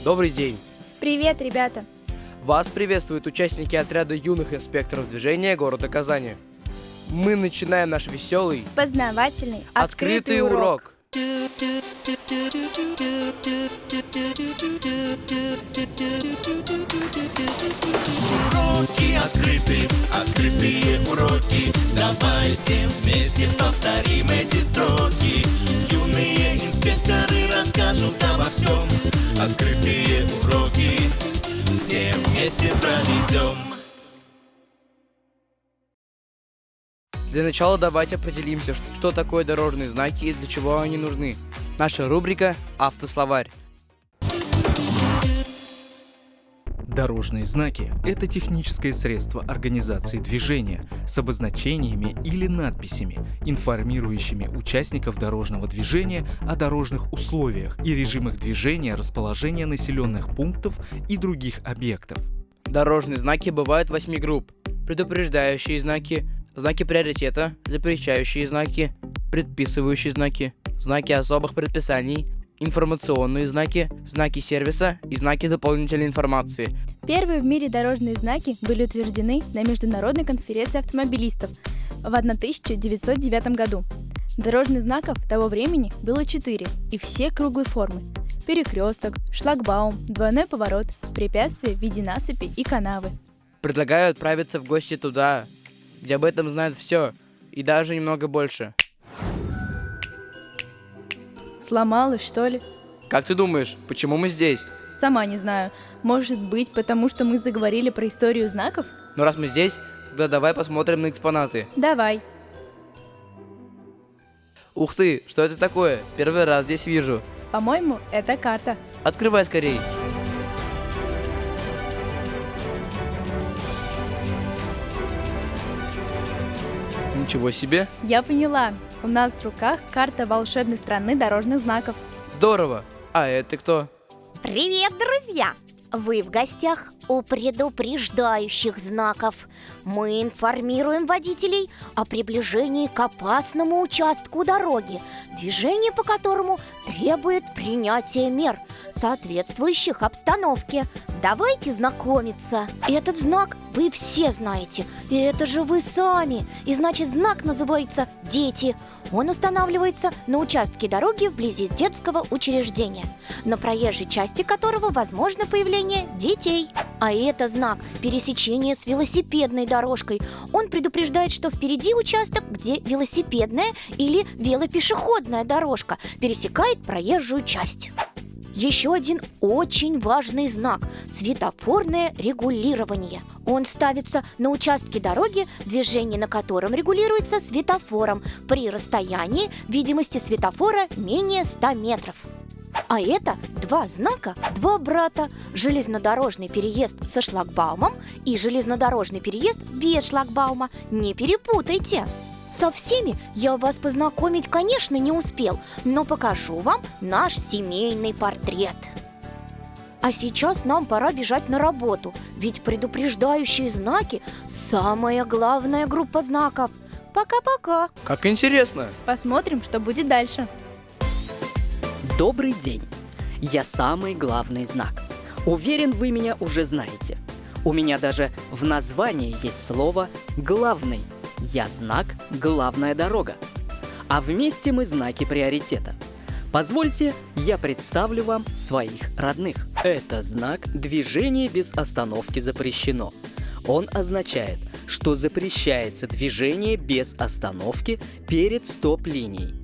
Добрый день! Привет, ребята! Вас приветствуют участники отряда юных инспекторов движения города Казани. Мы начинаем наш веселый, Познавательный, открытый урок. Уроки открытые уроки. Давайте вместе повторим эти строки. Юные инспекторы расскажут обо всем. Открытые уроки все вместе проведем. Для начала давайте определимся, что такое дорожные знаки и для чего они нужны. Наша рубрика «Автословарь». Дорожные знаки – это техническое средство организации движения с обозначениями или надписями, информирующими участников дорожного движения о дорожных условиях и режимах движения, расположения населенных пунктов и других объектов. Дорожные знаки бывают 8 групп. Предупреждающие знаки, знаки приоритета, запрещающие знаки, предписывающие знаки, знаки особых предписаний, информационные знаки, знаки сервиса и знаки дополнительной информации. Первые в мире дорожные знаки были утверждены на Международной конференции автомобилистов в 1909 году. Дорожных знаков того времени было 4, и все круглой формы. Перекресток, шлагбаум, двойной поворот, препятствия в виде насыпи и канавы. Предлагаю отправиться в гости туда, где об этом знают все, и даже немного больше. Сломалась, что ли? Как ты думаешь, почему мы здесь? Сама не знаю. Может быть, потому что мы заговорили про историю знаков? Но раз мы здесь, тогда давай посмотрим на экспонаты. Давай. Ух ты, что это такое? Первый раз здесь вижу. По-моему, это карта. Открывай скорей. Ничего себе. Я поняла. У нас в руках карта волшебной страны дорожных знаков. Здорово. А это кто? Привет, друзья! Вы в гостях у предупреждающих знаков. Мы информируем водителей о приближении к опасному участку дороги, движение по которому требует принятия мер, соответствующих обстановке. Давайте знакомиться. Этот знак вы все знаете, и это же вы сами. И значит, знак называется «Дети». Он устанавливается на участке дороги вблизи детского учреждения, на проезжей части которого возможно появление детей. А это знак пересечения с велосипедной дорожкой. Он предупреждает, что впереди участок, где велосипедная или велопешеходная дорожка пересекает проезжую часть. Еще один очень важный знак – светофорное регулирование. Он ставится на участке дороги, движение на котором регулируется светофором при расстоянии видимости светофора менее 100 метров. А это два знака, два брата – железнодорожный переезд со шлагбаумом и железнодорожный переезд без шлагбаума. Не перепутайте! Со всеми я вас познакомить, конечно, не успел, но покажу вам наш семейный портрет. А сейчас нам пора бежать на работу, ведь предупреждающие знаки – самая главная группа знаков. Пока-пока! Как интересно! Посмотрим, что будет дальше. Добрый день! Я самый главный знак. Уверен, вы меня уже знаете. У меня даже в названии есть слово «главный». Я знак «Главная дорога». А вместе мы знаки приоритета. Позвольте, я представлю вам своих родных. Это знак «Движение без остановки запрещено». Он означает, что запрещается движение без остановки перед стоп-линией.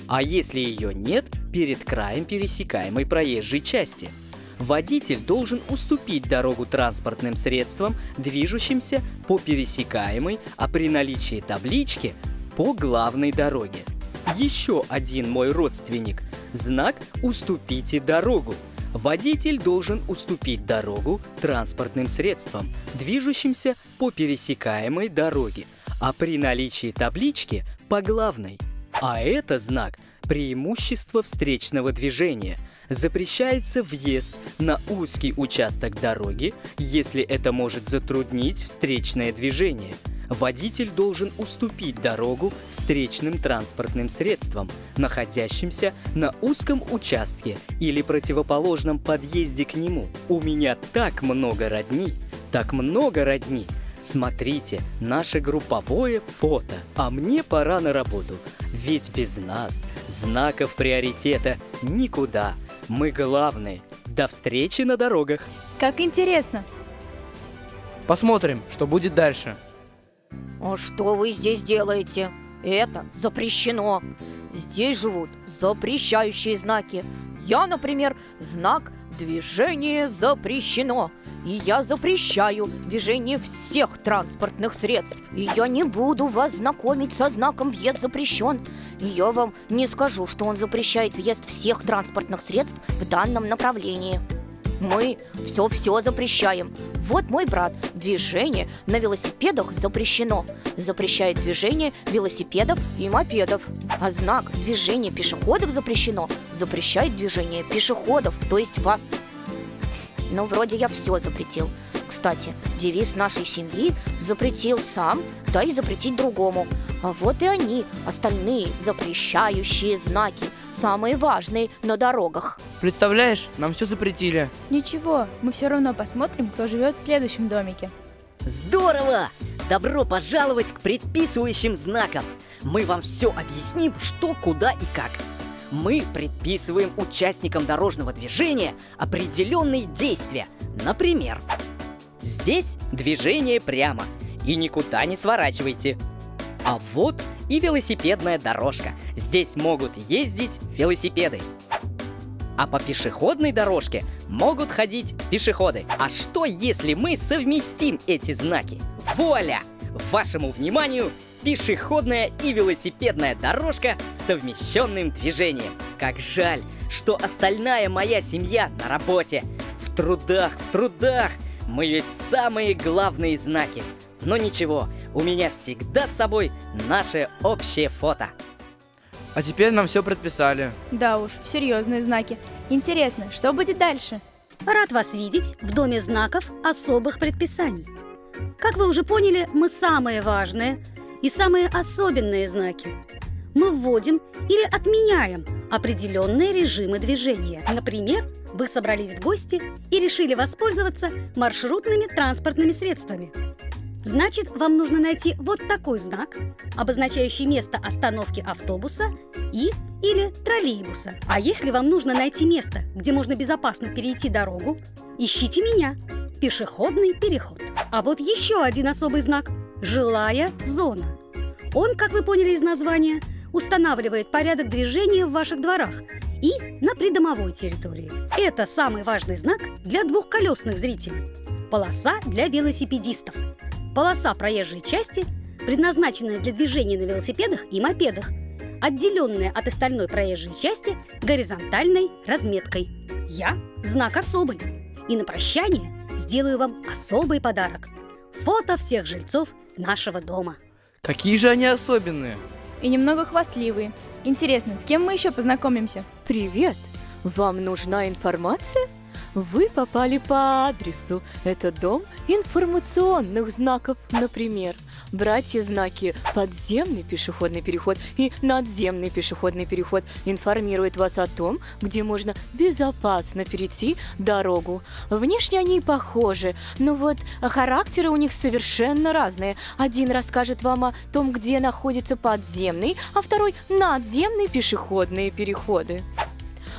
А если ее нет, перед краем пересекаемой проезжей части. Водитель должен уступить дорогу транспортным средствам, движущимся по пересекаемой, а при наличии таблички по главной дороге. Еще один мой родственник. Знак «Уступите дорогу». Водитель должен уступить дорогу транспортным средствам, движущимся по пересекаемой дороге, а при наличии таблички по главной. А это знак «Преимущество встречного движения». Запрещается въезд на узкий участок дороги, если это может затруднить встречное движение. водитель должен уступить дорогу встречным транспортным средствам, находящимся на узком участке или противоположном подъезде к нему. У меня так много родни, так много родни. Смотрите, наше групповое фото, а мне пора на работу. Ведь без нас, знаков приоритета, никуда. Мы главные. До встречи на дорогах. Как интересно! Посмотрим, что будет дальше. А что вы здесь делаете? Это запрещено. Здесь живут запрещающие знаки. Я, например, знак «Движение запрещено». И я запрещаю движение всех транспортных средств. И я не буду вас знакомить со знаком «Въезд запрещен». И я вам не скажу, что он запрещает въезд всех транспортных средств в данном направлении. Мы все запрещаем. Вот мой брат. Движение на велосипедах запрещено. Запрещает движение велосипедов и мопедов. А знак «Движение пешеходов запрещено» запрещает движение пешеходов, то есть вас. Ну, вроде я все запретил. Кстати, девиз нашей семьи запретил сам, да и запретить другому. А вот и они, остальные запрещающие знаки, самые важные на дорогах. Представляешь, нам все запретили. Ничего, мы все равно посмотрим, кто живет в следующем домике. Здорово! Добро пожаловать к предписывающим знакам. Мы вам все объясним, что, куда и как. Мы предписываем участникам дорожного движения определенные действия. Например, здесь движение прямо и никуда не сворачивайте. А вот и велосипедная дорожка. Здесь могут ездить велосипеды. А по пешеходной дорожке могут ходить пешеходы. А что, если мы совместим эти знаки? Вуаля! Вашему вниманию пешеходная и велосипедная дорожка с совмещенным движением. Как жаль, что остальная моя семья на работе. В трудах. Мы ведь самые главные знаки. Но ничего, у меня всегда с собой наше общее фото. А теперь нам все предписали. Да уж, серьезные знаки. Интересно, что будет дальше? Рад вас видеть в доме знаков особых предписаний. Как вы уже поняли, мы самые важные и самые особенные знаки. Мы вводим или отменяем определенные режимы движения. Например, вы собрались в гости и решили воспользоваться маршрутными транспортными средствами. Значит, вам нужно найти вот такой знак, обозначающий место остановки автобуса или троллейбуса. А если вам нужно найти место, где можно безопасно перейти дорогу, ищите меня – пешеходный переход. А вот еще один особый знак – жилая зона. Он, как вы поняли из названия, устанавливает порядок движения в ваших дворах и на придомовой территории. Это самый важный знак для двухколесных зрителей. Полоса для велосипедистов. Полоса проезжей части, предназначенная для движения на велосипедах и мопедах, отделенная от остальной проезжей части горизонтальной разметкой. Я знак особый. И на прощание сделаю вам особый подарок. Фото всех жильцов нашего дома. Какие же они особенные? И немного хвастливые. Интересно, с кем мы еще познакомимся? Привет! Вам нужна информация? Вы попали по адресу. Это дом информационных знаков. Например, братья-знаки «Подземный пешеходный переход» и «Надземный пешеходный переход» информируют вас о том, где можно безопасно перейти дорогу. Внешне они похожи, но вот характеры у них совершенно разные. Один расскажет вам о том, где находится подземный, а второй – надземные пешеходные переходы.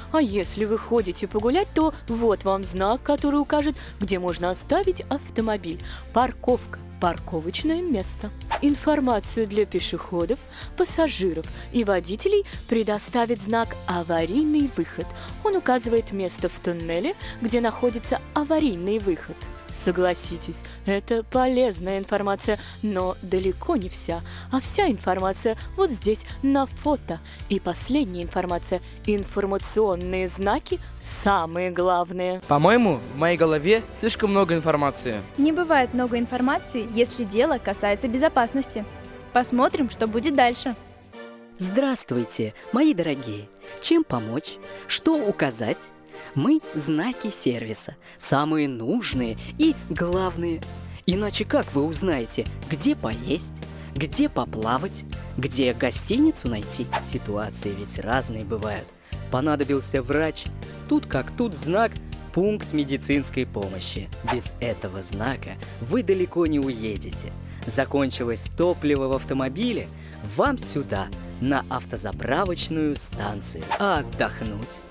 А если вы ходите погулять, то вот вам знак, который укажет, где можно оставить автомобиль. Парковка. Парковочное место. Информацию для пешеходов, пассажиров и водителей предоставит знак «Аварийный выход». Он указывает место в туннеле, где находится аварийный выход. Согласитесь, это полезная информация, но далеко не вся. А вся информация вот здесь, на фото. И последняя информация. Информационные знаки самые главные. По-моему, в моей голове слишком много информации. Не бывает много информации, если дело касается безопасности. Посмотрим, что будет дальше. Здравствуйте, мои дорогие! Чем помочь? Что указать? Мы знаки сервиса, самые нужные и главные. Иначе как вы узнаете, где поесть, где поплавать, где гостиницу найти? Ситуации ведь разные бывают. Понадобился врач, тут как тут знак «Пункт медицинской помощи». Без этого знака вы далеко не уедете. Закончилось топливо в автомобиле, вам сюда, на автозаправочную станцию. А отдохнуть?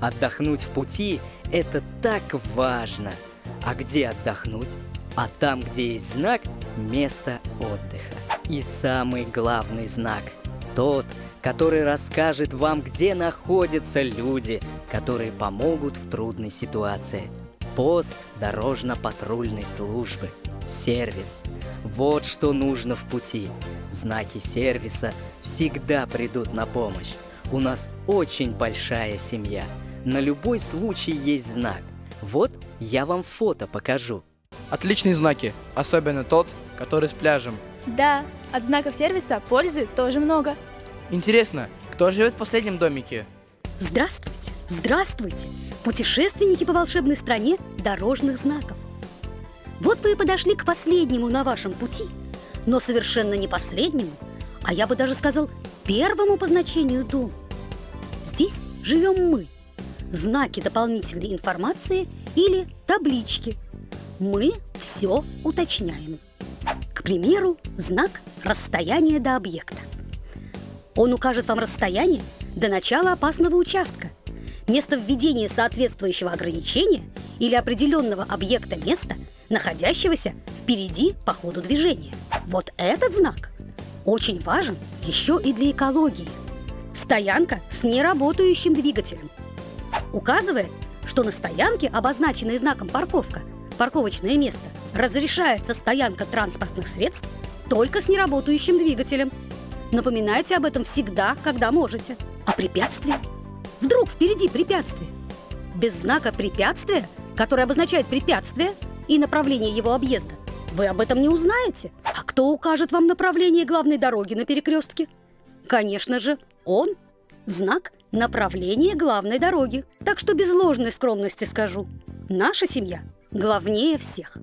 Отдохнуть в пути – это так важно. А где отдохнуть? А там, где есть знак – место отдыха. И самый главный знак – тот, который расскажет вам, где находятся люди, которые помогут в трудной ситуации. Пост дорожно-патрульной службы. Сервис. Вот что нужно в пути. Знаки сервиса всегда придут на помощь. У нас очень большая семья. На любой случай есть знак. Вот я вам фото покажу. Отличные знаки, особенно тот, который с пляжем. Да, от знаков сервиса пользы тоже много. Интересно, кто живет в последнем домике? Здравствуйте, здравствуйте, путешественники по волшебной стране дорожных знаков. Вот вы и подошли к последнему на вашем пути, но совершенно не последнему, а я бы даже сказал, первому по значению дому. Здесь живем мы. Знаки дополнительной информации или таблички. Мы все уточняем. К примеру, знак «Расстояние до объекта». Он укажет вам расстояние до начала опасного участка, место введения соответствующего ограничения или определенного объекта места, находящегося впереди по ходу движения. Вот этот знак очень важен еще и для экологии. Стоянка с неработающим двигателем. Указывает, что на стоянке, обозначенной знаком «Парковка», парковочное место, разрешается стоянка транспортных средств только с неработающим двигателем. Напоминайте об этом всегда, когда можете. А препятствие? Вдруг впереди препятствие? Без знака препятствия, который обозначает препятствие и направление его объезда, вы об этом не узнаете. А кто укажет вам направление главной дороги на перекрестке? Конечно же, он. Знак направления главной дороги. Так что без ложной скромности скажу, наша семья главнее всех.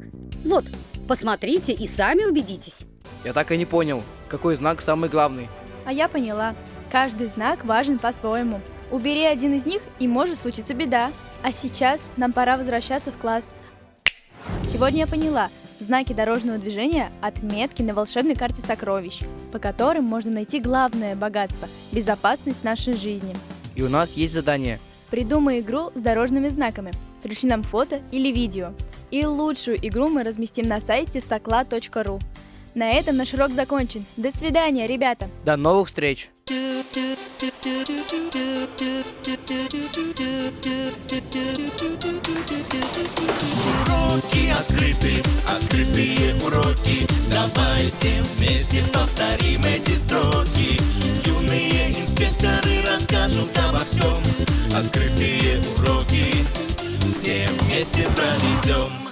Вот, посмотрите и сами убедитесь. Я так и не понял, какой знак самый главный. А я поняла. Каждый знак важен по-своему. Убери один из них, и может случиться беда. А сейчас нам пора возвращаться в класс. Сегодня я поняла. Знаки дорожного движения – отметки на волшебной карте сокровищ, по которым можно найти главное богатство – безопасность нашей жизни. И у нас есть задание. Придумай игру с дорожными знаками. Пришли нам фото или видео. И лучшую игру мы разместим на сайте sokla.ru. На этом наш урок закончен. До свидания, ребята! До новых встреч! Уроки открыты, открытые уроки. Давайте вместе повторим эти строки. Юные инспекторы расскажут обо всем. Открытые уроки все вместе проведем.